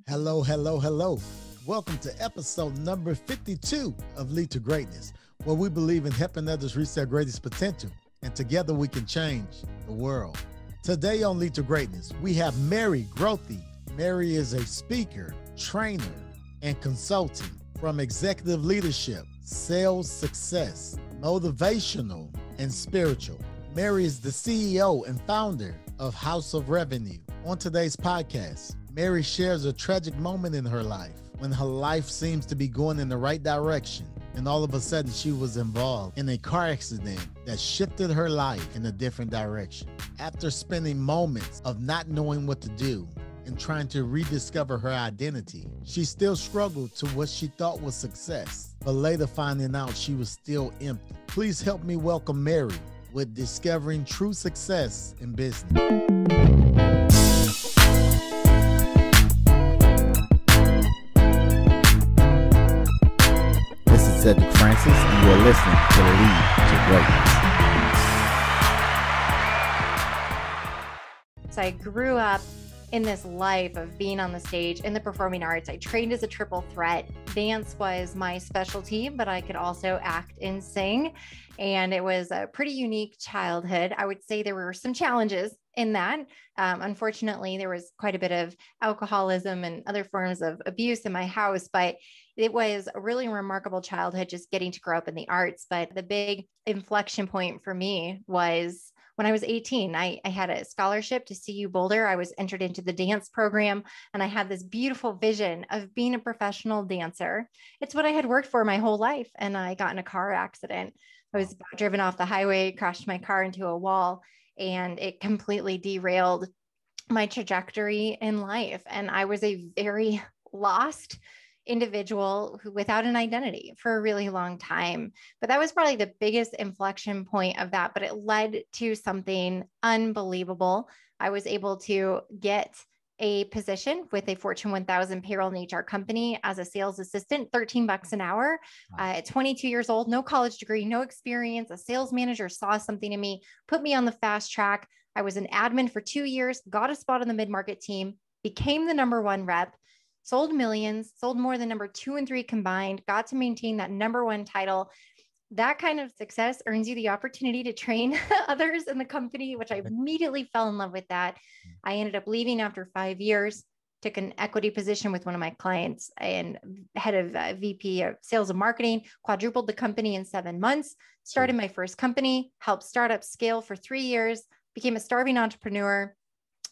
Hello, hello, hello. Welcome to episode number 52 of Lead to Greatness, where we believe in helping others reach their greatest potential, and together we can change the world. Today on Lead to Greatness, we have Mary Grothe. Mary is a speaker, trainer, and consultant from executive leadership, sales success, motivational, and spiritual. Mary is the CEO and founder of House of Revenue. On today's podcast, Mary shares a tragic moment in her life when her life seems to be going in the right direction, and all of a sudden she was involved in a car accident that shifted her life in a different direction. After spending moments of not knowing what to do and trying to rediscover her identity, she still struggled to what she thought was success, but later finding out she was still empty. Please help me welcome Mary with discovering true success in business. Cedric Francis, and you're listening to Lead to Greatness. So I grew up in this life of being on the stage in the performing arts. I trained as a triple threat. Dance was my specialty, but I could also act and sing. And it was a pretty unique childhood. I would say there were some challenges in that. Unfortunately, there was quite a bit of alcoholism and other forms of abuse in my house, but it was a really remarkable childhood just getting to grow up in the arts. But the big inflection point for me was when I was 18. I had a scholarship to CU Boulder. I was entered into the dance program, and I had this beautiful vision of being a professional dancer. It's what I had worked for my whole life. And I got in a car accident. I was driven off the highway, crashed my car into a wall, and it completely derailed my trajectory in life. And I was a very lost individual who without an identity for a really long time. But that was probably the biggest inflection point of that, but it led to something unbelievable. I was able to get a position with a Fortune 1000 payroll and HR company as a sales assistant, $13 an hour. At 22 years old, no college degree, no experience. A sales manager saw something in me, put me on the fast track. I was an admin for 2 years, got a spot on the mid-market team, became the #1 rep, sold millions, sold more than number 2 and 3 combined, got to maintain that #1 title. That kind of success earns you the opportunity to train others in the company, which I immediately fell in love with that. I ended up leaving after 5 years, took an equity position with one of my clients and head of VP of sales and marketing, quadrupled the company in 7 months, started my first company, helped startups scale for 3 years, became a starving entrepreneur,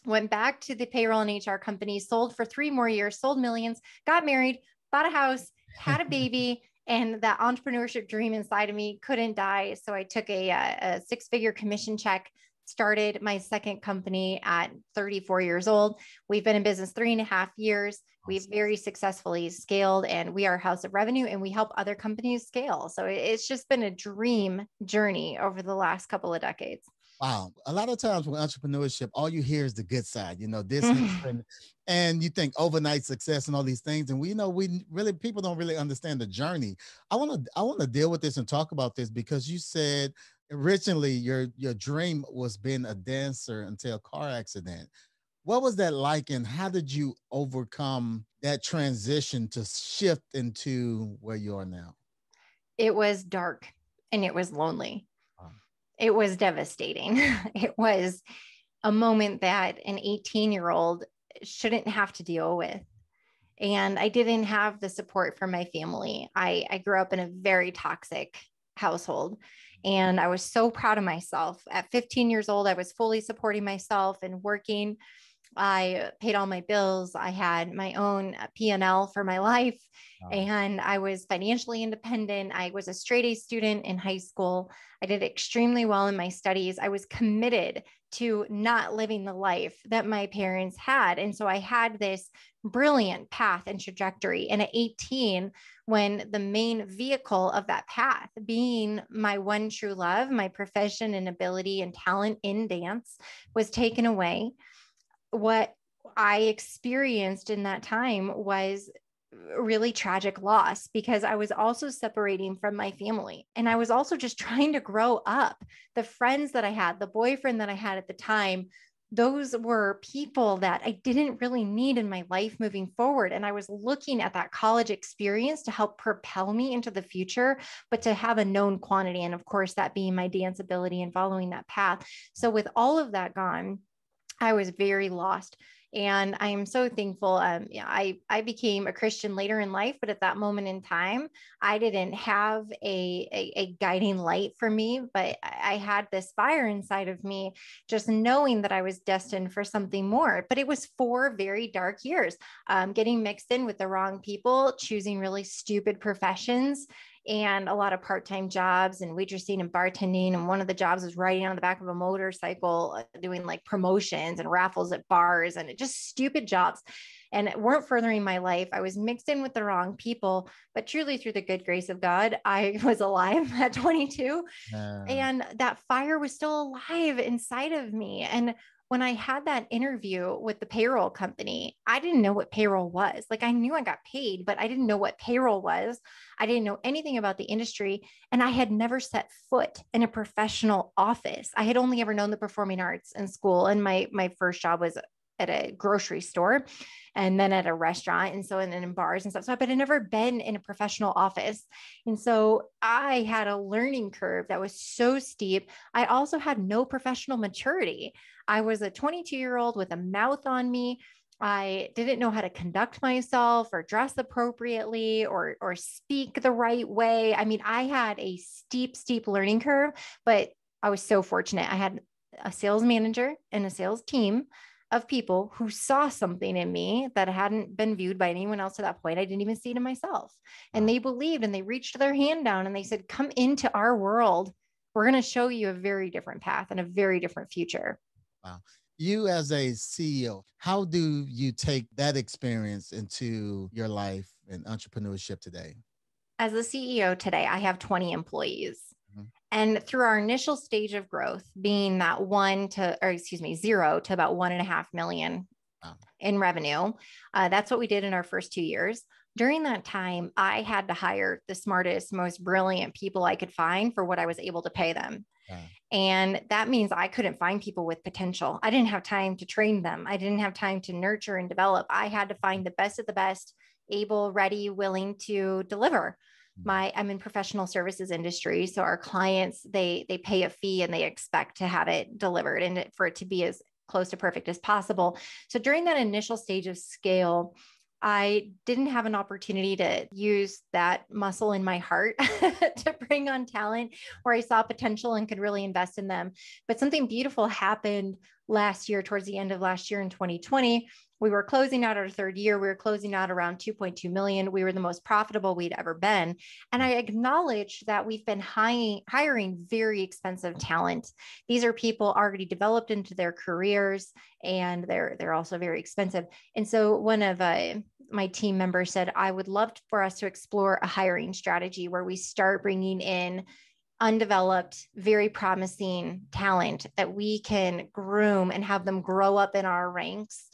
went back to the payroll and HR company, sold for 3 more years, sold millions, got married, bought a house, had a baby, and that entrepreneurship dream inside of me couldn't die. So I took a 6-figure commission check, started my second company at 34 years old. We've been in business 3.5 years. We've very successfully scaled, and we are House of Revenue, and we help other companies scale. So it's just been a dream journey over the last couple of decades. Wow. A lot of times with entrepreneurship, all you hear is the good side, this happened, and you think overnight success and all these things. And people don't really understand the journey. I want to deal with this and talk about this because you said originally your dream was being a dancer until a car accident. What was that like, and how did you overcome that transition to shift into where you are now? It was dark and it was lonely. It was devastating. It was a moment that an 18-year-old shouldn't have to deal with. And I didn't have the support from my family. I grew up in a very toxic household, and I was so proud of myself. At 15 years old, I was fully supporting myself and working. I paid all my bills. I had my own P&L for my life, and I was financially independent. I was a straight A student in high school. I did extremely well in my studies. I was committed to not living the life that my parents had. And so I had this brilliant path and trajectory. And at 18, when the main vehicle of that path being my one true love, my profession and ability and talent in dance was taken away, what I experienced in that time was really tragic loss, because I was also separating from my family. And I was also just trying to grow up. The friends that I had, the boyfriend that I had at the time those were people that I didn't really need in my life moving forward. And I was looking at that college experience to help propel me into the future, but to have a known quantity. And of course, that being my dance ability and following that path. So with all of that gone, I was very lost. And I am so thankful. I became a Christian later in life, but at that moment in time, I didn't have a guiding light for me, but I had this fire inside of me, just knowing that I was destined for something more. But it was 4 very dark years, getting mixed in with the wrong people, choosing really stupid professions, and a lot of part-time jobs and waitressing and bartending. And one of the jobs was riding on the back of a motorcycle, doing like promotions and raffles at bars, and just stupid jobs. And it weren't furthering my life. I was mixed in with the wrong people, but truly through the good grace of God, I was alive at 22. And that fire was still alive inside of me. And when I had that interview with the payroll company, I didn't know what payroll was. Like, I knew I got paid, but I didn't know what payroll was. I didn't know anything about the industry. And I had never set foot in a professional office. I had only ever known the performing arts in school. And my first job was at a grocery store and then at a restaurant. And so, and then in bars and stuff. So, but I'd never been in a professional office. And so I had a learning curve that was so steep. I also had no professional maturity. I was a 22-year-old with a mouth on me. I didn't know how to conduct myself or dress appropriately or speak the right way. I mean, I had a steep learning curve, but I was so fortunate. I had a sales manager and a sales team of people who saw something in me that hadn't been viewed by anyone else to that point. I didn't even see it in myself. And they believed, and they reached their hand down and they said, come into our world. We're going to show you a very different path and a very different future. Wow. You as a CEO, how do you take that experience into your life and entrepreneurship today? As a CEO today, I have 20 employees. And through our initial stage of growth, being that 0 to about 1.5 million in revenue, that's what we did in our first 2 years. During that time, I had to hire the smartest, most brilliant people I could find for what I was able to pay them. And that means I couldn't find people with potential. I didn't have time to train them. I didn't have time to nurture and develop. I had to find the best of the best, able, ready, willing to deliver. I'm in professional services industry. So our clients, they pay a fee and they expect to have it delivered and for it to be as close to perfect as possible. So during that initial stage of scale, I didn't have an opportunity to use that muscle in my heart to bring on talent where I saw potential and could really invest in them. But something beautiful happened last year, towards the end of last year in 2020. We were closing out our third year. We were closing out around 2.2 million. We were the most profitable we'd ever been. And I acknowledged that we've been hiring very expensive talent. These are people already developed into their careers, and they're also very expensive. And so one of my team members said, I would love for us to explore a hiring strategy where we start bringing in undeveloped, very promising talent that we can groom and have them grow up in our ranks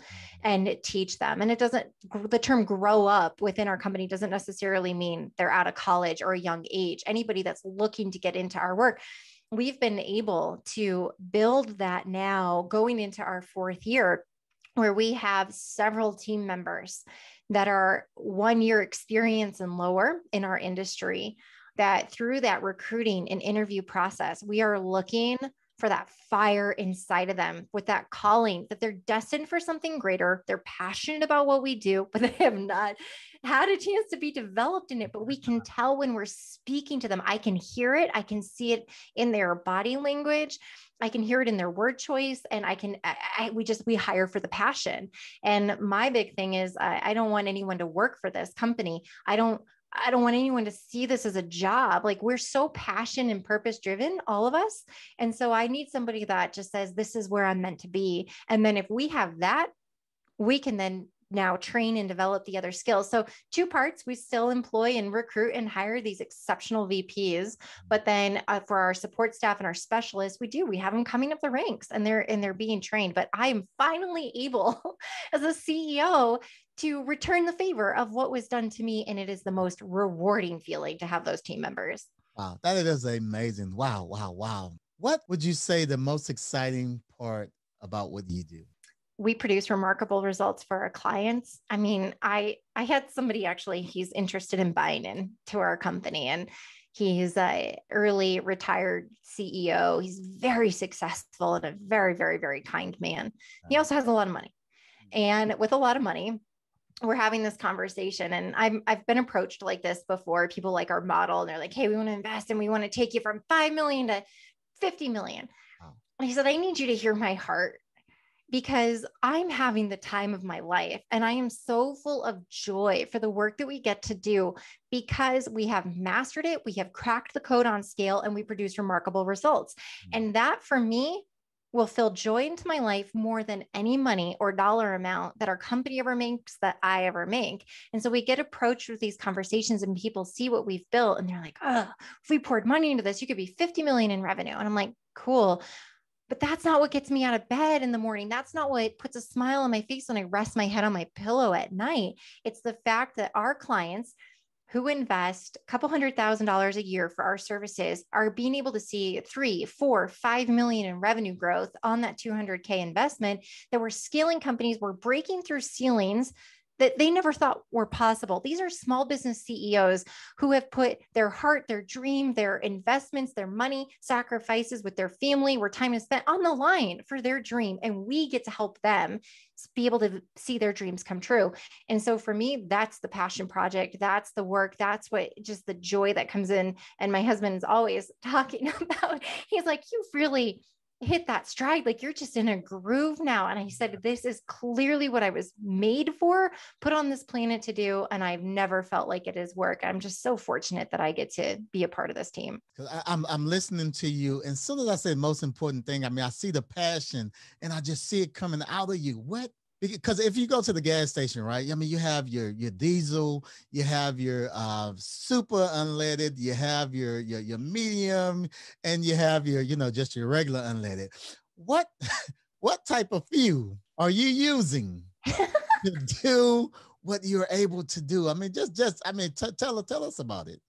and teach them. And the term grow up within our company doesn't necessarily mean they're out of college or a young age. Anybody that's looking to get into our work, we've been able to build that now going into our fourth year, where we have several team members that are 1 year experience and lower in our industry, that through that recruiting and interview process, we are looking for that fire inside of them with that calling, that they're destined for something greater. They're passionate about what we do, but they have not had a chance to be developed in it. But we can tell when we're speaking to them. I can hear it. I can see it in their body language. I can hear it in their word choice. And we hire for the passion. And my big thing is I don't want anyone to work for this company. I don't want anyone to see this as a job. Like, we're so passion and purpose driven, all of us. And so I need somebody that just says, this is where I'm meant to be. And then if we have that, we can then now train and develop the other skills. So 2 parts, we still employ and recruit and hire these exceptional VPs, but then for our support staff and our specialists, we have them coming up the ranks and they're being trained. But I am finally able as a CEO to return the favor of what was done to me. And it is the most rewarding feeling to have those team members. Wow, that is amazing. Wow. What would you say the most exciting part about what you do? We produce remarkable results for our clients. I mean, I had somebody actually, he's interested in buying into our company, and he's a early retired CEO. He's very successful and a very, very, very kind man. He also has a lot of money. And with a lot of money, we're having this conversation, and I've been approached like this before. People like our model, and they're like, hey, we want to invest and we want to take you from 5 million to 50 million. Wow. And he said, I need you to hear my heart, because I'm having the time of my life, and I am so full of joy for the work that we get to do, because we have mastered it. We have cracked the code on scale, and we produce remarkable results. And that for me will fill joy into my life more than any money or dollar amount that our company ever makes, that I ever make. And so we get approached with these conversations, and people see what we've built, and they're like, oh, if we poured money into this, you could be 50 million in revenue. And I'm like, cool. But that's not what gets me out of bed in the morning. That's not what puts a smile on my face when I rest my head on my pillow at night. It's the fact that our clients who invest a couple $100,000 a year for our services are being able to see 3, 4, 5 million in revenue growth on that 200K investment, that we're scaling companies, we're breaking through ceilings that they never thought were possible. These are small business CEOs who have put their heart, their dream, their investments, their money, sacrifices with their family, where time is spent on the line for their dream. And we get to help them be able to see their dreams come true. And so for me, that's the passion project. That's the work. That's what, just the joy that comes in. And my husband's always talking about, he's like, you've really hit that stride. Like, you're just in a groove now. And I said, this is clearly what I was made for, put on this planet to do. And I've never felt like it is work. I'm just so fortunate that I get to be a part of this team. I'm listening to you. And as soon as I say most important thing, I mean, I see the passion and I just see it coming out of you. What? Because if you go to the gas station, right? I mean, you have your diesel, you have your super unleaded, you have your medium, and you have your, just your regular unleaded. What type of fuel are you using to do what you're able to do? I mean, tell us about it.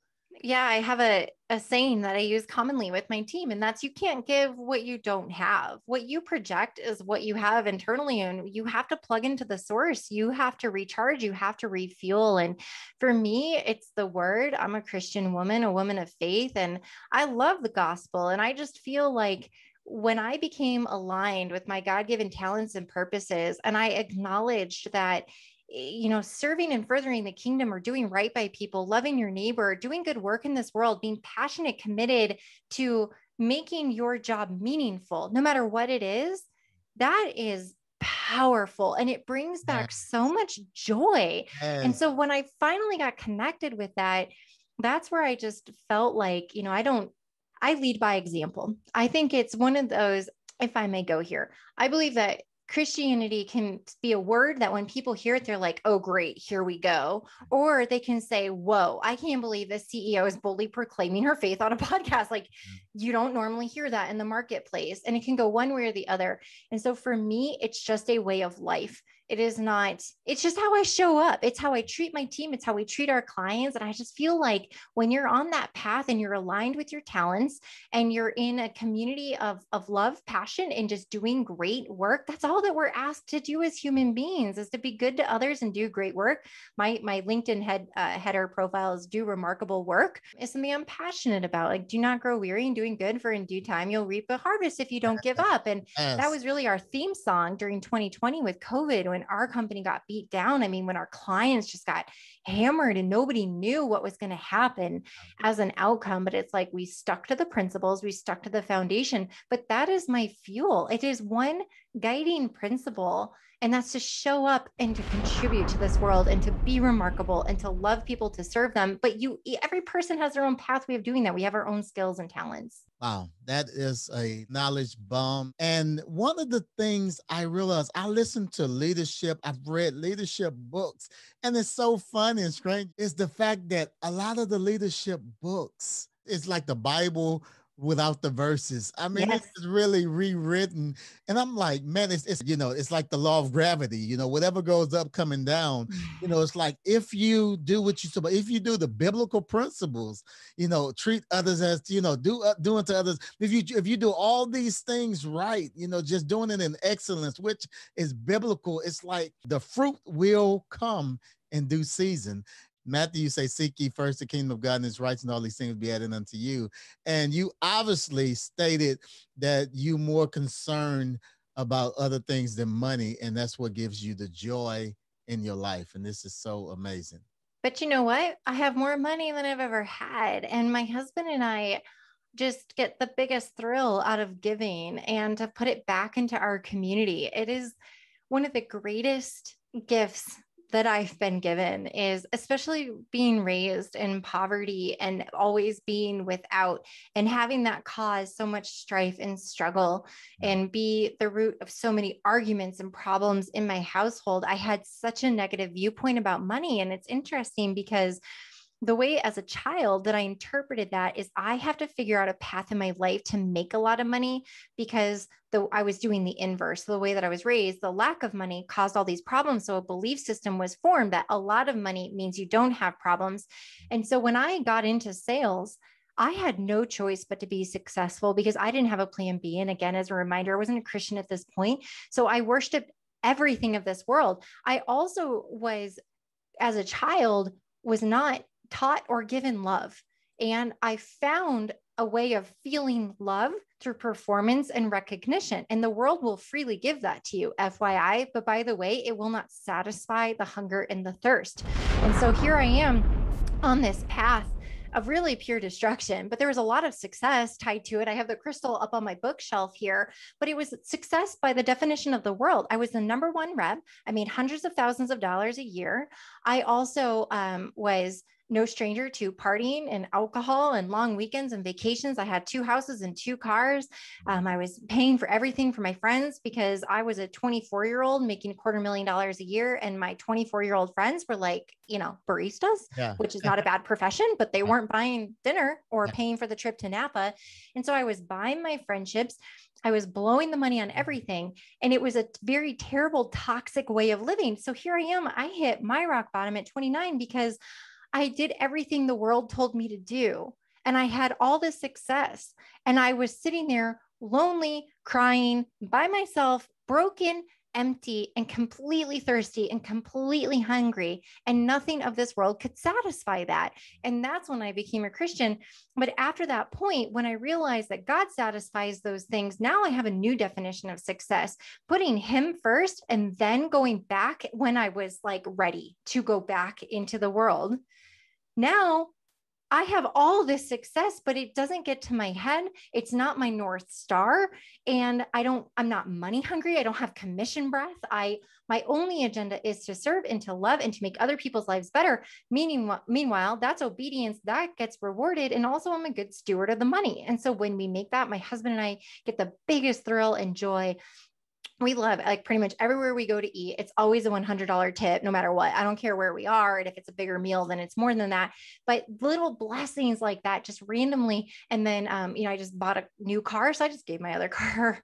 Yeah, I have a saying that I use commonly with my team, and that's, you can't give what you don't have. What you project is what you have internally, and you have to plug into the source. You have to recharge, you have to refuel. And for me, it's the word. I'm a Christian woman, a woman of faith, and I love the gospel. And I just feel like when I became aligned with my God-given talents and purposes, and I acknowledged that, serving and furthering the kingdom, or doing right by people, loving your neighbor, doing good work in this world, being passionate, committed to making your job meaningful, no matter what it is, that is powerful. And it brings back so much joy. And so when I finally got connected with that, that's where I just felt like, I lead by example. I think it's one of those, if I may go here, I believe that Christianity can be a word that when people hear it, they're like, oh, great, here we go. Or they can say, whoa, I can't believe this CEO is boldly proclaiming her faith on a podcast. Like, you don't normally hear that in the marketplace. And it can go one way or the other. And so for me, it's just a way of life. It is not, it's just how I show up. It's how I treat my team. It's how we treat our clients. And I just feel like when you're on that path and you're aligned with your talents and you're in a community of love, passion, and just doing great work, that's all that we're asked to do as human beings, is to be good to others and do great work. My LinkedIn header profile is do remarkable work. It's something I'm passionate about. Like, do not grow weary in doing good, for in due time, you'll reap a harvest if you don't give up. And that was really our theme song during 2020 with COVID, when our company got beat down. I mean, when our clients just got hammered and nobody knew what was going to happen as an outcome. But it's like, we stuck to the principles, we stuck to the foundation. But that is my fuel. It is one guiding principle, and that's to show up and to contribute to this world and to be remarkable and to love people, to serve them. But every person has their own pathway of doing that. We have our own skills and talents. Wow, that is a knowledge bomb. And one of the things I realized, I listen to leadership, I've read leadership books, and it's so funny and strange, is the fact that a lot of the leadership books, it's like the Bible without the verses. I mean, Yes. it's really rewritten. And I'm like, man, it's like the law of gravity, whatever goes up, coming down, it's like, if you do what you're supposed, if you do the biblical principles, treat others as, do unto others. If you do all these things right, just doing it in excellence, which is biblical, it's like the fruit will come in due season. Matthew, you say, seek ye first the kingdom of God and his rights, and all these things will be added unto you. And you obviously stated that you more concerned about other things than money, and that's what gives you the joy in your life. And this is so amazing. But you know what? I have more money than I've ever had. And my husband and I just get the biggest thrill out of giving and to put it back into our community. It is one of the greatest gifts that I've been given, is especially being raised in poverty and always being without, and having that cause so much strife and struggle and be the root of so many arguments and problems in my household. I had such a negative viewpoint about money. And it's interesting because the way as a child that I interpreted that is I have to figure out a path in my life to make a lot of money, because I was doing the inverse. The way that I was raised, the lack of money caused all these problems. So a belief system was formed that a lot of money means you don't have problems. And so when I got into sales, I had no choice but to be successful because I didn't have a plan B. And again, as a reminder, I wasn't a Christian at this point. So I worshiped everything of this world. I also was, as a child, was not taught or given love. And I found a way of feeling love through performance and recognition. And the world will freely give that to you, FYI. But by the way, it will not satisfy the hunger and the thirst. And so here I am on this path of really pure destruction, but there was a lot of success tied to it. I have the crystal up on my bookshelf here, but it was success by the definition of the world. I was the number one rep. I made hundreds of thousands of dollars a year. I also was no stranger to partying and alcohol and long weekends and vacations. I had 2 houses and 2 cars. I was paying for everything for my friends because I was a 24-year-old making $250,000 a year. And my 24-year-old friends were like, baristas, which is not a bad profession, but they weren't buying dinner or paying for the trip to Napa. And so I was buying my friendships. I was blowing the money on everything. And it was a very terrible, toxic way of living. So here I am. I hit my rock bottom at 29 because I did everything the world told me to do. And I had all this success. And I was sitting there lonely, crying by myself, broken, empty, and completely thirsty and completely hungry. And nothing of this world could satisfy that. And that's when I became a Christian. But after that point, when I realized that God satisfies those things, now I have a new definition of success, putting him first and then going back when I was like ready to go back into the world. Now I have all this success, but it doesn't get to my head. It's not my North Star. And I'm not money hungry. I don't have commission breath. My only agenda is to serve and to love and to make other people's lives better. Meanwhile, that's obedience that gets rewarded. And also I'm a good steward of the money. And so when we make that, my husband and I get the biggest thrill and joy. We love, like, pretty much everywhere we go to eat, it's always a $100 tip, no matter what. I don't care where we are. And if it's a bigger meal, then it's more than that. But little blessings like that, just randomly. And then, I just bought a new car. So I just gave my other car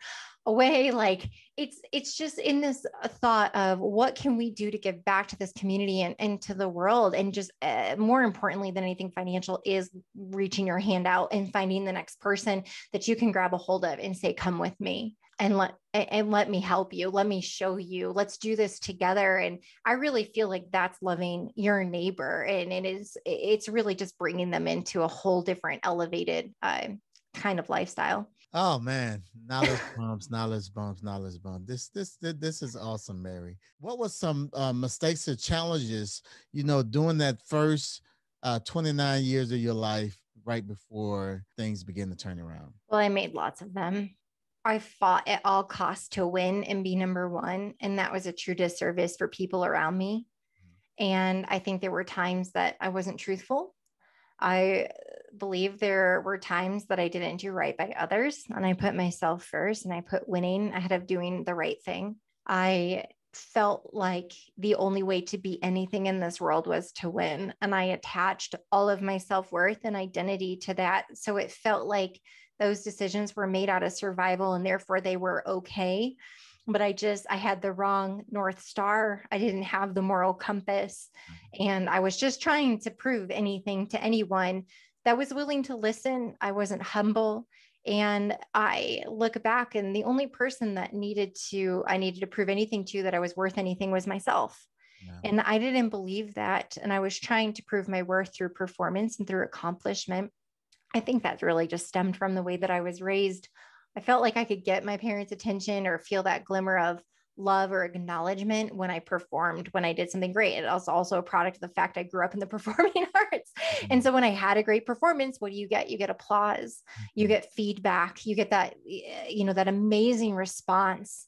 away. Like it's just in this thought of what can we do to give back to this community and to the world. And just more importantly than anything financial is reaching your hand out and finding the next person that you can grab a hold of and say, come with me. And let me help you. Let me show you. Let's do this together. And I really feel like that's loving your neighbor. And it's really just bringing them into a whole different elevated kind of lifestyle. Oh man, knowledge bumps. This is awesome, Mary. What was some mistakes or challenges, during that first 29 years of your life, right before things begin to turn around? Well, I made lots of them. I fought at all costs to win and be number one. And that was a true disservice for people around me. And I think there were times that I wasn't truthful. I believe there were times that I didn't do right by others. And I put myself first and I put winning ahead of doing the right thing. I felt like the only way to be anything in this world was to win. And I attached all of my self-worth and identity to that. So it felt like those decisions were made out of survival and therefore they were okay. But I had the wrong North Star. I didn't have the moral compass. And I was just trying to prove anything to anyone that was willing to listen. I wasn't humble. And I look back, and the only person that I needed to prove anything to, that I was worth anything, was myself. Yeah. And I didn't believe that. And I was trying to prove my worth through performance and through accomplishment. I think that really just stemmed from the way that I was raised. I felt like I could get my parents' attention or feel that glimmer of love or acknowledgement when I performed, when I did something great. It was also a product of the fact I grew up in the performing arts. Mm-hmm. And so when I had a great performance, what do you get? You get applause, you get feedback, you get that, that amazing response.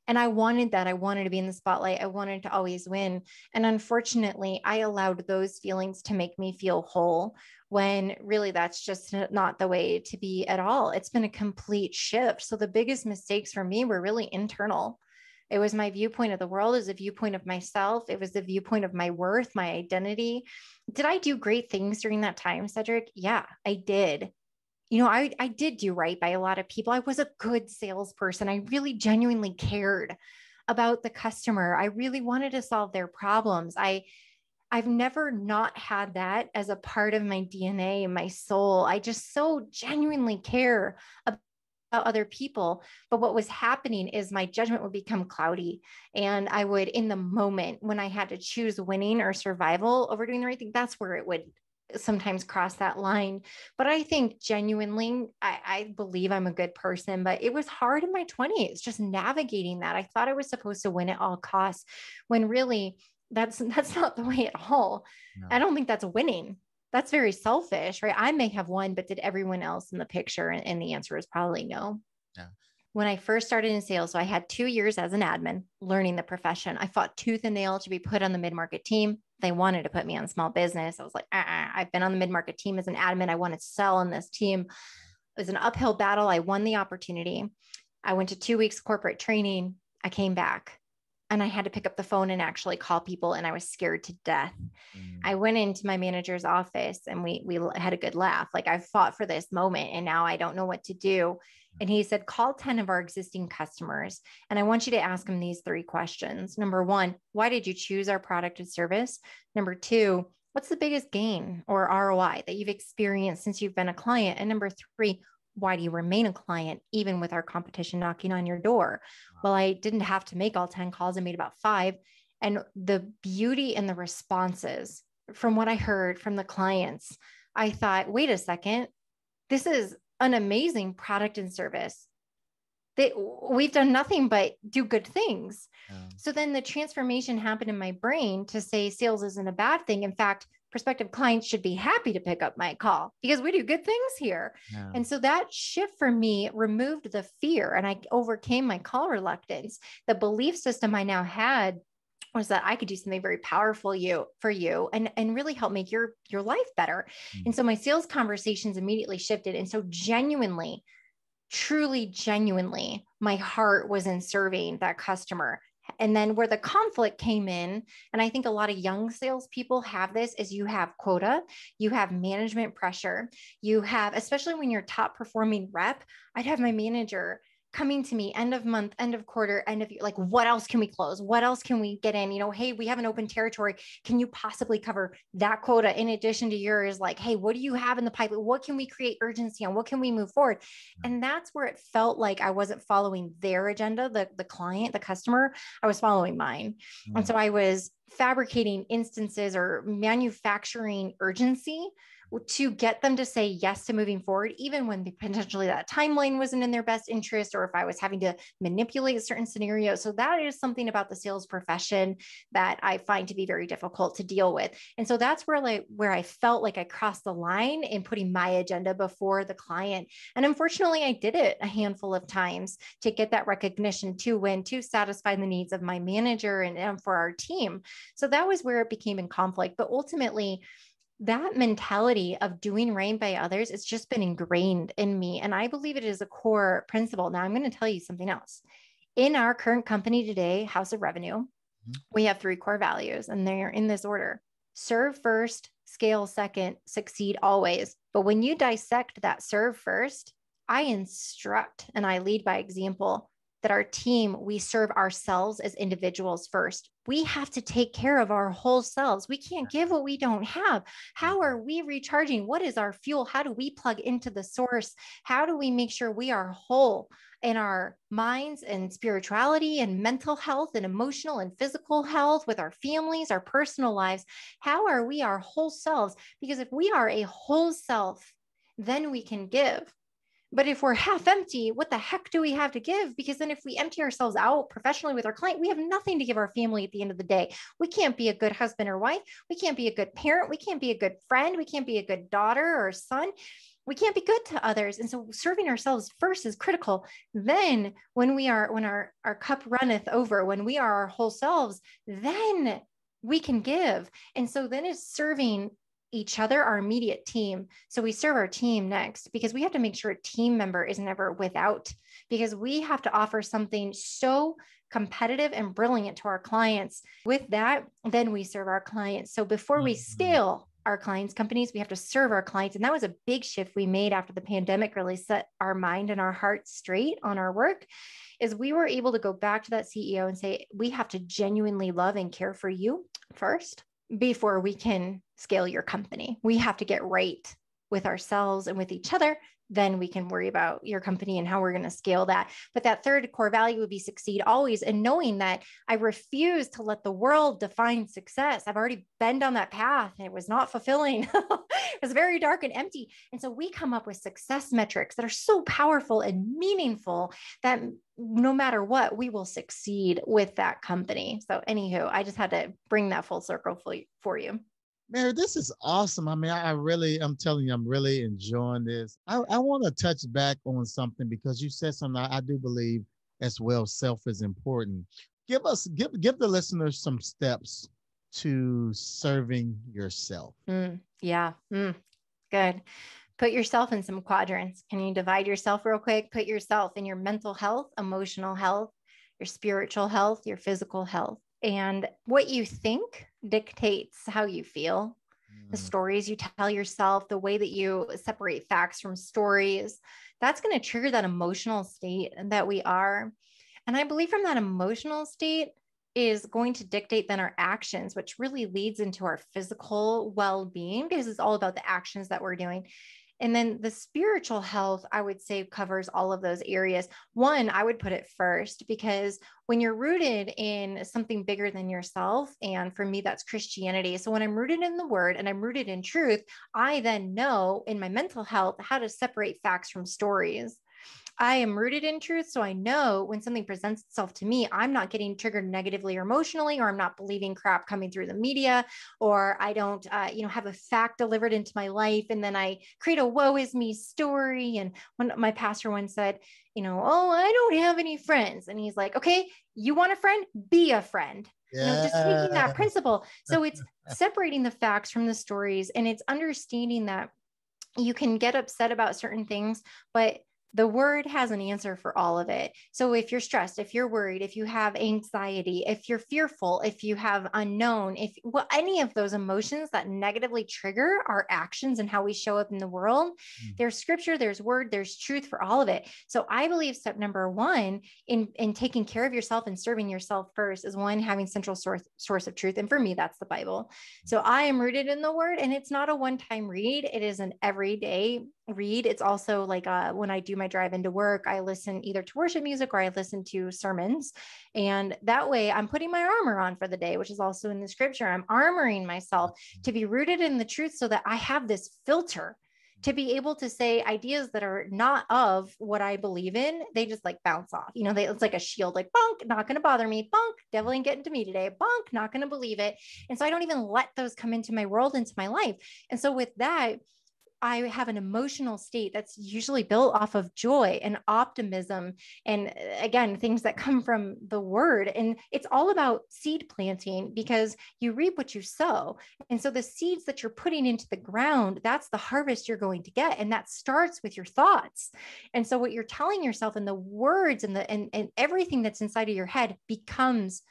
And I wanted that. I wanted to be in the spotlight. I wanted to always win. And unfortunately, I allowed those feelings to make me feel whole, when really that's just not the way to be at all. It's been a complete shift. So the biggest mistakes for me were really internal. It was my viewpoint of the world, as a viewpoint of myself. It was the viewpoint of my worth, my identity. Did I do great things during that time, Cedric? Yeah, I did. I did do right by a lot of people. I was a good salesperson. I really genuinely cared about the customer. I really wanted to solve their problems. I've never not had that as a part of my DNA, my soul. I just so genuinely care about other people. But what was happening is my judgment would become cloudy. And I would, in the moment when I had to choose winning or survival over doing the right thing, that's where it would sometimes cross that line. But I think genuinely, I believe I'm a good person, but it was hard in my 20s, just navigating that. I thought I was supposed to win at all costs, when really that's not the way at all. No. I don't think that's winning. That's very selfish, right? I may have won, but did everyone else in the picture? And the answer is probably no. Yeah. When I first started in sales, so I had 2 years as an admin learning the profession. I fought tooth and nail to be put on the mid-market team. They wanted to put me on small business. I was like, I've been on the mid-market team as an admin. I want to sell on this team. It was an uphill battle. I won the opportunity. I went to 2 weeks corporate training. I came back and I had to pick up the phone and actually call people. And I was scared to death. I went into my manager's office and we had a good laugh. Like, I fought for this moment and now I don't know what to do. And he said, call 10 of our existing customers. And I want you to ask them these 3 questions. Number 1, why did you choose our product and service? Number 2, what's the biggest gain or ROI that you've experienced since you've been a client? And number 3, why do you remain a client even with our competition knocking on your door? Well, I didn't have to make all 10 calls. I made about 5. And the beauty in the responses from what I heard from the clients, I thought, wait a second, this is an amazing product and service that we've done nothing but do good things. So then the transformation happened in my brain to say sales isn't a bad thing. In fact, prospective clients should be happy to pick up my call because we do good things here. And so that shift for me removed the fear and I overcame my call reluctance. The belief system I now had was that I could do something very powerful for you and really help make your life better. And so my sales conversations immediately shifted. And so genuinely, truly, genuinely, my heart was in serving that customer. And then where the conflict came in, and I think a lot of young salespeople have this, is you have quota, you have management pressure, you have, especially when you're top performing rep, I'd have my manager coming to me end of month, end of quarter, end of year, like, what else can we close? What else can we get in? Hey, we have an open territory. Can you possibly cover that quota in addition to yours? Like, hey, what do you have in the pipeline? What can we create urgency on? What can we move forward? And that's where it felt like I wasn't following their agenda, the client, the customer. I was following mine. And so I was fabricating instances or manufacturing urgency to get them to say yes to moving forward, even when potentially that timeline wasn't in their best interest, or if I was having to manipulate a certain scenario. So that is something about the sales profession that I find to be very difficult to deal with. And so that's where I felt like I crossed the line in putting my agenda before the client. And unfortunately, I did it a handful of times to get that recognition, to win, to satisfy the needs of my manager and for our team. So that was where it became in conflict. But ultimately, that mentality of doing right by others, it's just been ingrained in me. And I believe it is a core principle. Now, I'm going to tell you something else. In our current company today, House of Revenue, we have 3 core values, and they're in this order: serve first, scale second, succeed always. But when you dissect that serve first, I instruct and I lead by example that our team, we serve ourselves as individuals first. We have to take care of our whole selves. We can't give what we don't have. How are we recharging? What is our fuel? How do we plug into the source? How do we make sure we are whole in our minds and spirituality and mental health and emotional and physical health with our families, our personal lives? How are we our whole selves? Because if we are a whole self, then we can give. But if we're half empty, what the heck do we have to give? Because then if we empty ourselves out professionally with our client, we have nothing to give our family at the end of the day. We can't be a good husband or wife. We can't be a good parent. We can't be a good friend. We can't be a good daughter or son. We can't be good to others. And so serving ourselves first is critical. Then when our cup runneth over, when we are our whole selves, then we can give. And so then it's serving each other, our immediate team. So we serve our team next because we have to make sure a team member is never without, because we have to offer something so competitive and brilliant to our clients. With that, then we serve our clients. So before we scale our clients' companies, we have to serve our clients. And that was a big shift we made after the pandemic really set our mind and our heart straight on our work, is we were able to go back to that CEO and say, we have to genuinely love and care for you first before we can scale your company. We have to get right with ourselves and with each other. Then we can worry about your company and how we're going to scale that. But that third core value would be succeed always. And knowing that I refuse to let the world define success. I've already been down that path and it was not fulfilling. It was very dark and empty. And so we come up with success metrics that are so powerful and meaningful that no matter what, we will succeed with that company. So anywho, I just had to bring that full circle for you. Mary, this is awesome. I mean, I'm telling you, I'm really enjoying this. I want to touch back on something because you said something I do believe as well. Self is important. Give the listeners some steps to serving yourself. Good. Put yourself in some quadrants. Can you divide yourself real quick? Put yourself in your mental health, emotional health, your spiritual health, your physical health. And what you think dictates how you feel. The stories you tell yourself, the way that you separate facts from stories, that's going to trigger that emotional state that we are. And I believe from that emotional state is going to dictate then our actions, which really leads into our physical well-being, because it's all about the actions that we're doing. And then the spiritual health, I would say, covers all of those areas. One, I would put it first, because when you're rooted in something bigger than yourself, and for me, that's Christianity. So when I'm rooted in the word and I'm rooted in truth, I then know in my mental health how to separate facts from stories. I am rooted in truth. So I know when something presents itself to me, I'm not getting triggered negatively or emotionally, or I'm not believing crap coming through the media, or I don't, have a fact delivered into my life. And then I create a woe is me story. And when my pastor once said, oh, I don't have any friends. And he's like, okay, you want a friend? Be a friend. Just taking that principle. So it's separating the facts from the stories. And it's understanding that you can get upset about certain things, but the word has an answer for all of it. So if you're stressed, if you're worried, if you have anxiety, if you're fearful, if you have unknown, any of those emotions that negatively trigger our actions and how we show up in the world, there's scripture, there's word, there's truth for all of it. So I believe step number one in taking care of yourself and serving yourself first is one, having central source of truth. And for me, that's the Bible. So I am rooted in the word, and it's not a one-time read. It is an everyday read. It's also like when I do my drive into work, I listen either to worship music or I listen to sermons. And that way I'm putting my armor on for the day, which is also in the scripture. I'm armoring myself to be rooted in the truth so that I have this filter to be able to say ideas that are not of what I believe in. They just like bounce off, it's like a shield, like bonk, not going to bother me. Bonk, devil ain't getting to me today. Bonk, not going to believe it. And so I don't even let those come into my world, into my life. And so with that, I have an emotional state that's usually built off of joy and optimism. And again, things that come from the word. And it's all about seed planting, because you reap what you sow. And so the seeds that you're putting into the ground, that's the harvest you're going to get. And that starts with your thoughts. And so what you're telling yourself and the words and everything that's inside of your head becomes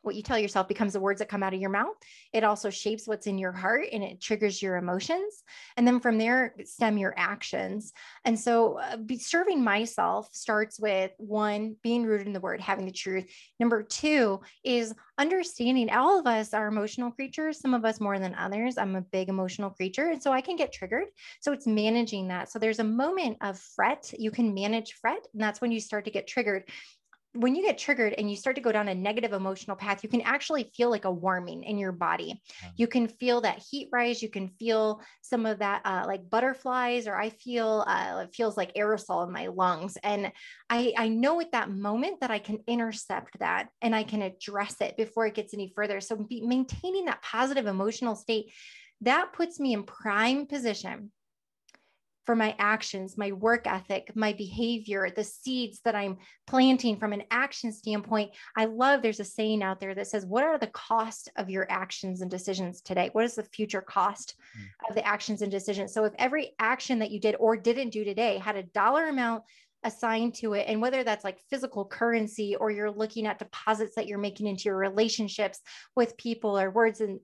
what you tell yourself becomes the words that come out of your mouth. It also shapes what's in your heart and it triggers your emotions. And then from there, stem your actions. And so serving myself starts with one, being rooted in the word, having the truth. Number two is understanding all of us are emotional creatures, some of us more than others. I'm a big emotional creature. And so I can get triggered. So it's managing that. So there's a moment of fret. You can manage fret. And that's when you start to get triggered. When you get triggered and you start to go down a negative emotional path, you can actually feel like a warming in your body. You can feel that heat rise. You can feel some of that like butterflies, or I feel it feels like aerosol in my lungs. And I know at that moment that I can intercept that and I can address it before it gets any further. So maintaining that positive emotional state, that puts me in prime position for my actions, my work ethic, my behavior, the seeds that I'm planting from an action standpoint. I love, there's a saying out there that says, what are the cost of your actions and decisions today? What is the future cost of the actions and decisions? So if every action that you did or didn't do today had a dollar amount assigned to it, and whether that's like physical currency or you're looking at deposits that you're making into your relationships with people, or words and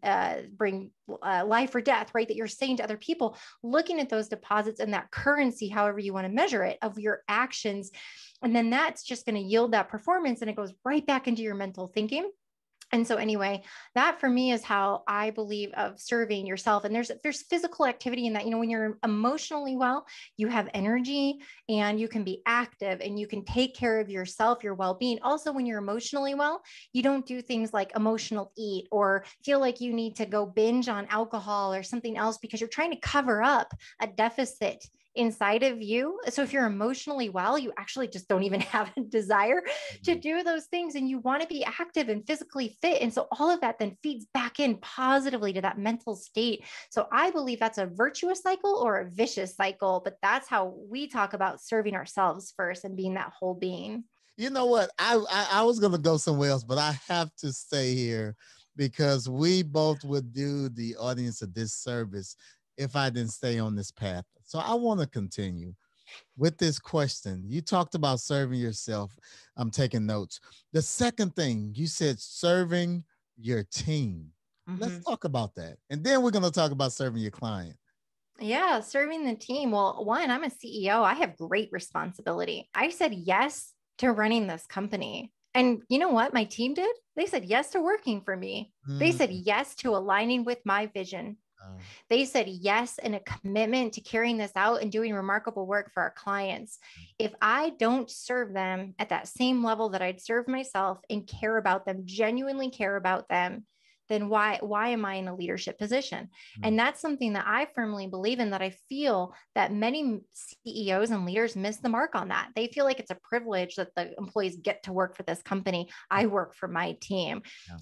bring life or death, right, that you're saying to other people, looking at those deposits and that currency, however you want to measure it, of your actions. And then that's just going to yield that performance, and it goes right back into your mental thinking. And so anyway, that for me is how I believe of serving yourself. And there's physical activity in that. You know, when you're emotionally well, you have energy and you can be active and you can take care of yourself, your well-being. Also, when you're emotionally well, you don't do things like emotional eat or feel like you need to go binge on alcohol or something else because you're trying to cover up a deficit inside of you. So if you're emotionally well, you actually just don't even have a desire to do those things, and you want to be active and physically fit. And so all of that then feeds back in positively to that mental state. So I believe that's a virtuous cycle or a vicious cycle, but that's how we talk about serving ourselves first and being that whole being. You know what? I was going to go somewhere else, but I have to stay here because we both would do the audience a disservice if I didn't stay on this path. So I want to continue with this question. You talked about serving yourself. I'm taking notes. The second thing you said, serving your team. Let's talk about that. And then we're going to talk about serving your client. Yeah, serving the team. Well, one, I'm a CEO. I have great responsibility. I said yes to running this company. And you know what my team did? They said yes to working for me. They said yes to aligning with my vision. They said yes and a commitment to carrying this out and doing remarkable work for our clients. If I don't serve them at that same level that I'd serve myself and care about them, genuinely care about them, then why am I in a leadership position? And that's something that I firmly believe in, that I feel that many CEOs and leaders miss the mark on that. They feel like it's a privilege that the employees get to work for this company. I work for my team.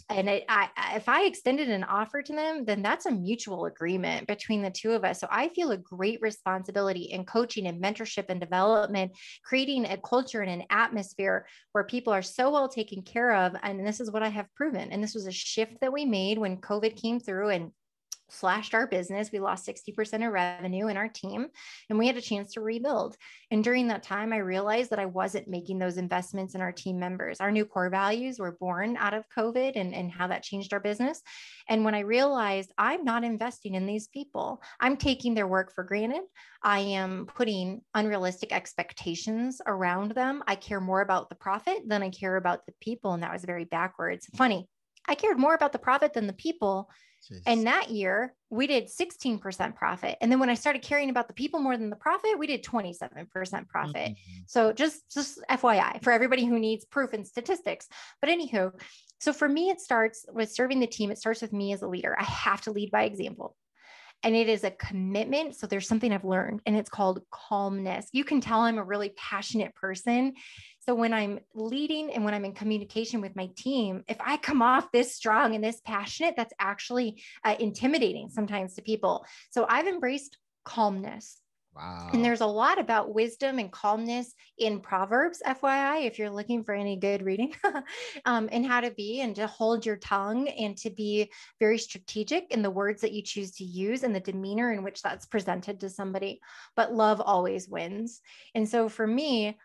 And if I extended an offer to them, then that's a mutual agreement between the two of us. So I feel a great responsibility in coaching and mentorship and development, creating a culture and an atmosphere where people are so well taken care of. And this is what I have proven. And this was a shift that we made when COVID came through and slashed our business. We lost 60% of revenue in our team, and we had a chance to rebuild. And during that time, I realized that I wasn't making those investments in our team members. Our new core values were born out of COVID and how that changed our business. And when I realized I'm not investing in these people, I'm taking their work for granted. I am putting unrealistic expectations around them. I care more about the profit than I care about the people. And that was very backwards. Funny. I cared more about the profit than the people. Jeez. And that year we did 16% profit. And then when I started caring about the people more than the profit, we did 27% profit. So just FYI for everybody who needs proof and statistics. But anywho, so for me, it starts with serving the team. It starts with me as a leader. I have to lead by example. And it is a commitment. So there's something I've learned, and it's called calmness. You can tell I'm a really passionate person. So when I'm leading and when I'm in communication with my team, if I come off this strong and this passionate, that's actually intimidating sometimes to people. So I've embraced calmness. Wow. And there's a lot about wisdom and calmness in Proverbs, FYI, if you're looking for any good reading, and how to be and to hold your tongue and to be very strategic in the words that you choose to use and the demeanor in which that's presented to somebody. But love always wins. And so for me,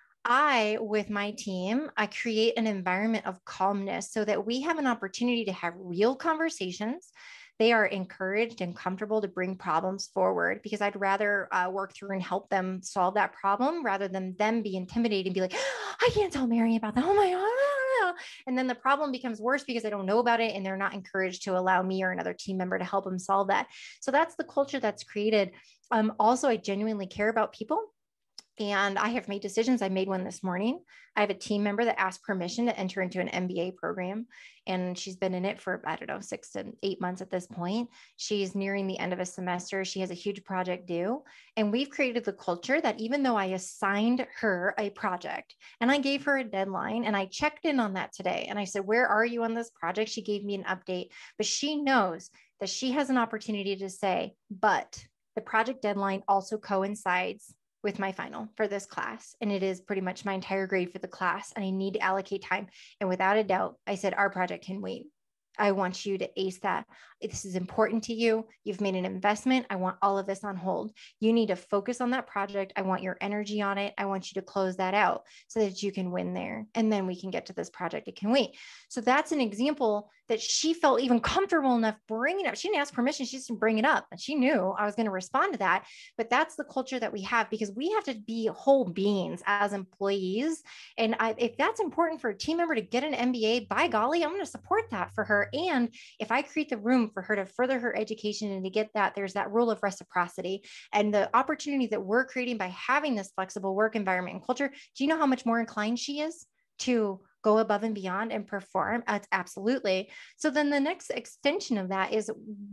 with my team, I create an environment of calmness so that we have an opportunity to have real conversations. They are encouraged and comfortable to bring problems forward, because I'd rather work through and help them solve that problem rather than them be intimidated and be like, I can't tell Mary about that. Oh my God. And then the problem becomes worse because they don't know about it and they're not encouraged to allow me or another team member to help them solve that. So that's the culture that's created. Also, I genuinely care about people. And I have made decisions. I made one this morning. I have a team member that asked permission to enter into an MBA program. And she's been in it for, 6 to 8 months at this point. She's nearing the end of a semester. She has a huge project due. And we've created the culture that even though I assigned her a project and I gave her a deadline, and I checked in on that today, and I said, where are you on this project? She gave me an update, but she knows that she has an opportunity to say, but the project deadline also coincides with my final for this class. And it is pretty much my entire grade for the class. And I need to allocate time. And without a doubt, I said, our project can wait. I want you to ace that. This is important to you. You've made an investment. I want all of this on hold. You need to focus on that project. I want your energy on it. I want you to close that out so that you can win there. And then we can get to this project. It can wait. So that's an example that she felt even comfortable enough bringing up. She didn't ask permission. She just bring it up. And she knew I was going to respond to that. But that's the culture that we have, because we have to be whole beings as employees. And if that's important for a team member to get an MBA, by golly, I'm going to support that for her. And if I create the room for her to further her education and to get that, there's that rule of reciprocity and the opportunity that we're creating by having this flexible work environment and culture. Do you know how much more inclined she is to go above and beyond and perform? Absolutely. So then the next extension of that is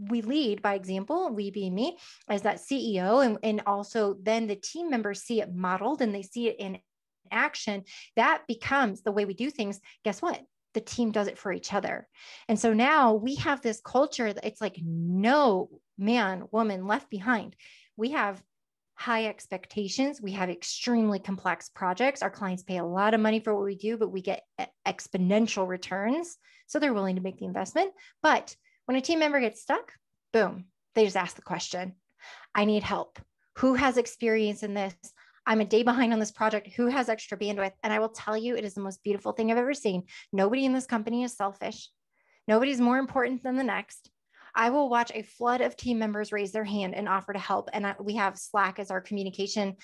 we lead by example, we being me as that CEO, and also then the team members see it modeled and they see it in action. That becomes the way we do things. Guess what? The team does it for each other. And so now we have this culture that it's like no man, woman left behind. We have high expectations. We have extremely complex projects. Our clients pay a lot of money for what we do, but we get exponential returns. So they're willing to make the investment. But when a team member gets stuck, boom, they just ask the question, I need help. Who has experience in this? I'm a day behind on this project. Who has extra bandwidth? And I will tell you, it is the most beautiful thing I've ever seen. Nobody in this company is selfish. Nobody's more important than the next. I will watch a flood of team members raise their hand and offer to help. And we have Slack as our communication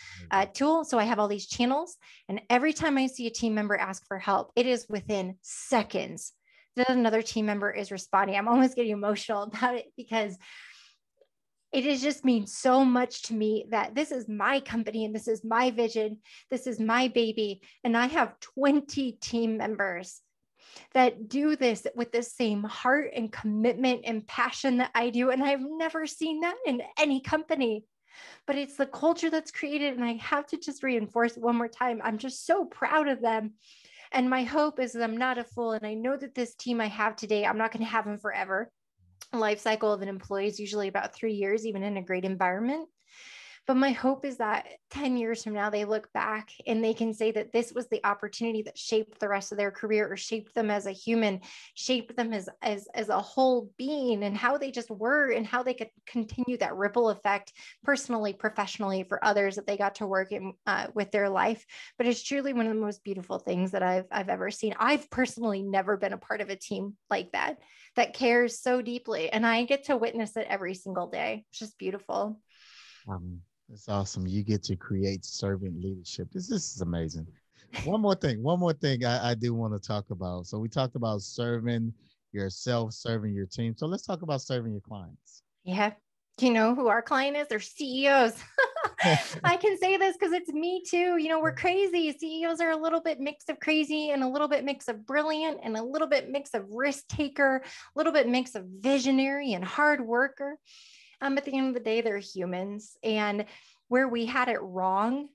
tool. So I have all these channels. And every time I see a team member ask for help, it is within seconds that another team member is responding. I'm almost getting emotional about it because it has just means so much to me that this is my company and this is my vision. This is my baby. And I have 20 team members that do this with the same heart and commitment and passion that I do. And I've never seen that in any company, but it's the culture that's created. And I have to just reinforce it one more time. I'm just so proud of them. And my hope is that I'm not a fool. And I know that this team I have today, I'm not going to have them forever. Life cycle of an employee is usually about 3 years, even in a great environment. But my hope is that 10 years from now, they look back and they can say that this was the opportunity that shaped the rest of their career, or shaped them as a human, shaped them as a whole being, and how they just were, and how they could continue that ripple effect personally, professionally, for others that they got to work in with their life. But it's truly one of the most beautiful things that I've ever seen. I've personally never been a part of a team like that cares so deeply. And I get to witness it every single day. It's just beautiful. It's awesome. You get to create servant leadership. This is amazing. One more thing I do want to talk about. So we talked about serving yourself, serving your team. So let's talk about serving your clients. Yeah. Do you know who our client is? They're CEOs. I can say this because it's me too. You know, we're crazy. CEOs are a little bit mix of crazy and a little bit mix of brilliant and a little bit mix of risk taker, a little bit mix of visionary and hard worker. At the end of the day, they're humans. And where we had it wrong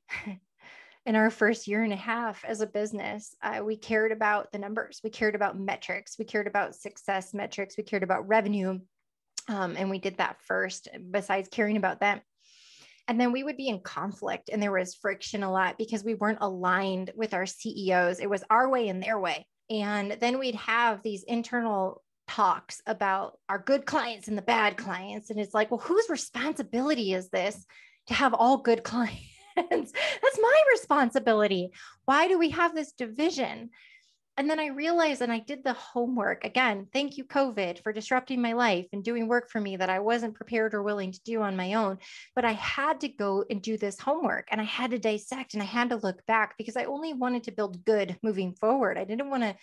in our first year and a half as a business, we cared about the numbers. We cared about metrics. We cared about success metrics. We cared about revenue. And we did that first, besides caring about them. And then we would be in conflict, and there was friction a lot because we weren't aligned with our CEOs. It was our way and their way. And then we'd have these internal talks about our good clients and the bad clients. And it's like, well, whose responsibility is this to have all good clients? That's my responsibility. Why do we have this division? And then I realized, and I did the homework again. Thank you, COVID, for disrupting my life and doing work for me that I wasn't prepared or willing to do on my own. But I had to go and do this homework, and I had to dissect, and I had to look back, because I only wanted to build good moving forward. I didn't want to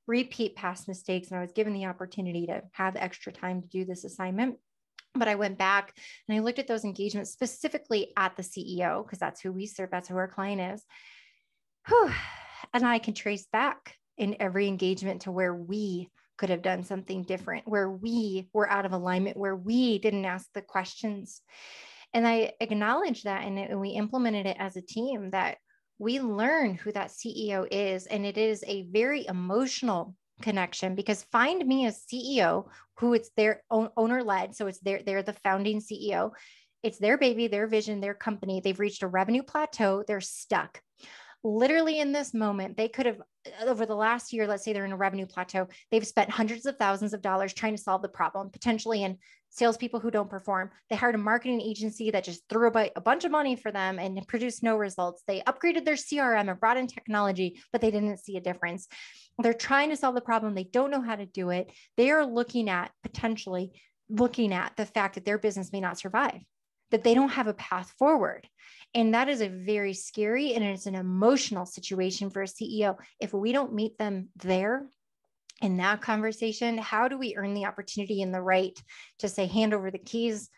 repeat past mistakes. And I was given the opportunity to have extra time to do this assignment. But I went back and I looked at those engagements specifically at the CEO, because that's who we serve. That's who our client is. Whew. And I can trace back in every engagement to where we could have done something different, where we were out of alignment, where we didn't ask the questions. And I acknowledged that, and we implemented it as a team, that we learn who that CEO is. And it is a very emotional connection, because find me a CEO who it's their own owner led. So it's they're the founding CEO. It's their baby, their vision, their company. They've reached a revenue plateau. They're stuck. Literally in this moment, they could have, over the last year, let's say they're in a revenue plateau, they've spent hundreds of thousands of dollars trying to solve the problem, potentially in salespeople who don't perform. They hired a marketing agency that just threw a bunch of money for them and produced no results. They upgraded their CRM and brought in technology, but they didn't see a difference. They're trying to solve the problem. They don't know how to do it. They are potentially looking at the fact that their business may not survive, that they don't have a path forward. And that is a very scary, and it's an emotional situation for a CEO. If we don't meet them there in that conversation, how do we earn the opportunity and the right to say, hand over the keys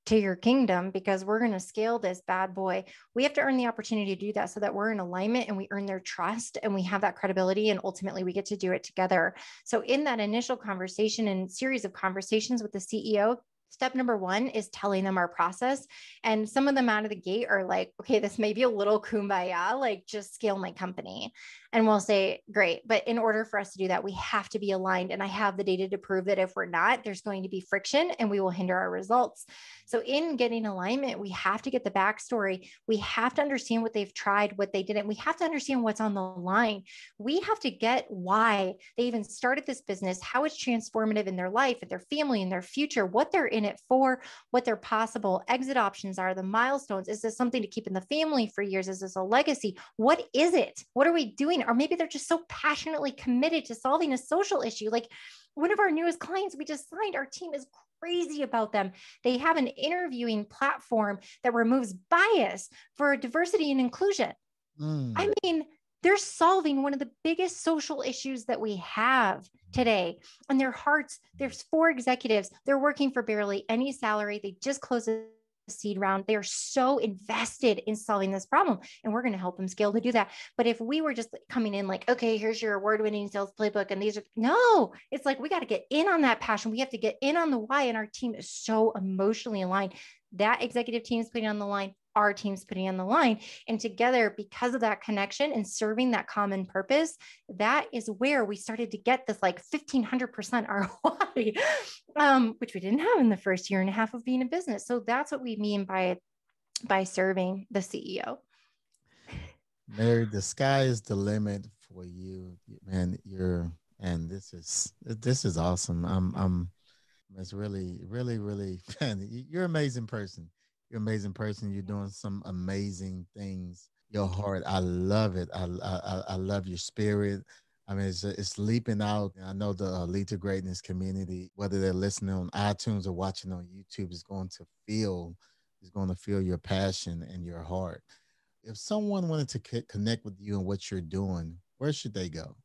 to your kingdom, because we're going to scale this bad boy? We have to earn the opportunity to do that so that we're in alignment and we earn their trust and we have that credibility, and ultimately we get to do it together. So in that initial conversation and series of conversations with the CEO, step number one is telling them our process. And some of them out of the gate are like, okay, this may be a little kumbaya, like just scale my company. And we'll say, great. But in order for us to do that, we have to be aligned. And I have the data to prove that if we're not, there's going to be friction and we will hinder our results. So in getting alignment, we have to get the backstory. We have to understand what they've tried, what they didn't. We have to understand what's on the line. We have to get why they even started this business, how it's transformative in their life and their family and their future, what they're in it for, what their possible exit options are, the milestones. Is this something to keep in the family for years? Is this a legacy? What is it? What are we doing? Or maybe they're just so passionately committed to solving a social issue. Like one of our newest clients we just signed, our team is crazy about them. They have an interviewing platform that removes bias for diversity and inclusion. I mean, they're solving one of the biggest social issues that we have today. And their hearts, there's 4 executives. They're working for barely any salary. They just closed a seed round. They are so invested in solving this problem, and we're going to help them scale to do that. But if we were just coming in like, okay, here's your award-winning sales playbook, and these are, no, it's like, we got to get in on that passion. We have to get in on the why. And our team is so emotionally aligned. That executive team is putting on the line. Our team's putting on the line, and together, because of that connection and serving that common purpose, that is where we started to get this like 1,500% ROI, which we didn't have in the first year and a half of being in business. So that's what we mean by serving the CEO. Mary, the sky is the limit for you, man. And this is awesome. It's really, really, really, man, you're an amazing person. You're an amazing person. You're doing some amazing things. Your heart, I love it. I love your spirit. I mean, it's leaping out. I know the Lead to Greatness community, whether they're listening on iTunes or watching on YouTube, is going to feel your passion and your heart. If someone wanted to connect with you and what you're doing, where should they go?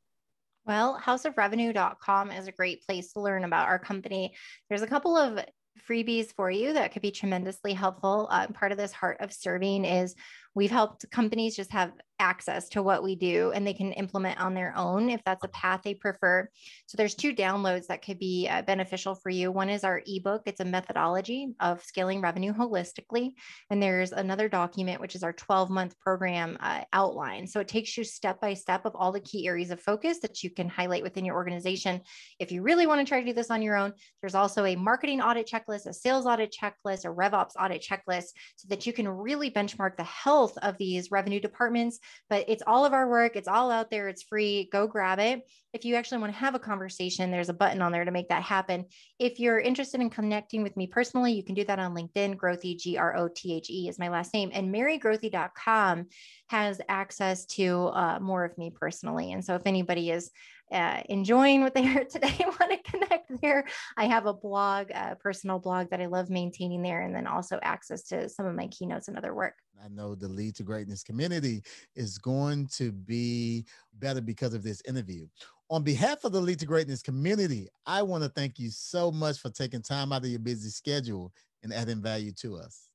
Well, houseofrevenue.com is a great place to learn about our company. There's a couple of freebies for you that could be tremendously helpful. Part of this heart of serving is we've helped companies just have access to what we do, and they can implement on their own if that's a path they prefer. So there's 2 downloads that could be beneficial for you. One is our ebook. It's a methodology of scaling revenue holistically. And there's another document, which is our 12-month program outline. So it takes you step by step of all the key areas of focus that you can highlight within your organization. If you really want to try to do this on your own, there's also a marketing audit checklist, a sales audit checklist, a RevOps audit checklist, so that you can really benchmark the health both of these revenue departments, but it's all of our work. It's all out there. It's free. Go grab it. If you actually want to have a conversation, there's a button on there to make that happen. If you're interested in connecting with me personally, you can do that on LinkedIn. Grothe, Grothe is my last name. And marygrothe.com has access to more of me personally. And so if anybody is enjoying what they heard today, want to connect there, I have a blog, a personal blog that I love maintaining there, and then also access to some of my keynotes and other work. I know the Lead to Greatness community is going to be better because of this interview. On behalf of the Lead to Greatness community, I want to thank you so much for taking time out of your busy schedule and adding value to us.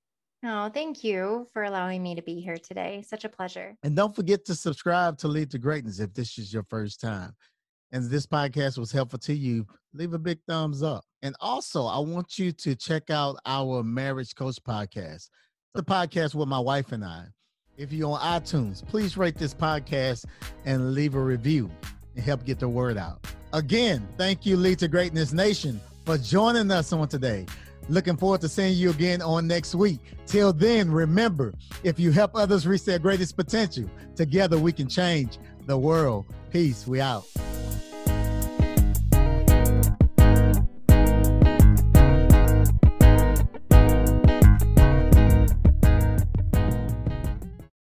Oh, thank you for allowing me to be here today. Such a pleasure. And don't forget to subscribe to Lead to Greatness if this is your first time. And this podcast was helpful to you, leave a big thumbs up. And also, I want you to check out our Marriage Coach podcast, the podcast with my wife and I. If you're on iTunes, please rate this podcast and leave a review and help get the word out. Again, thank you, Lead to Greatness Nation, for joining us on today. Looking forward to seeing you again on next week. Till then, remember, if you help others reach their greatest potential, together we can change the world. Peace. We out.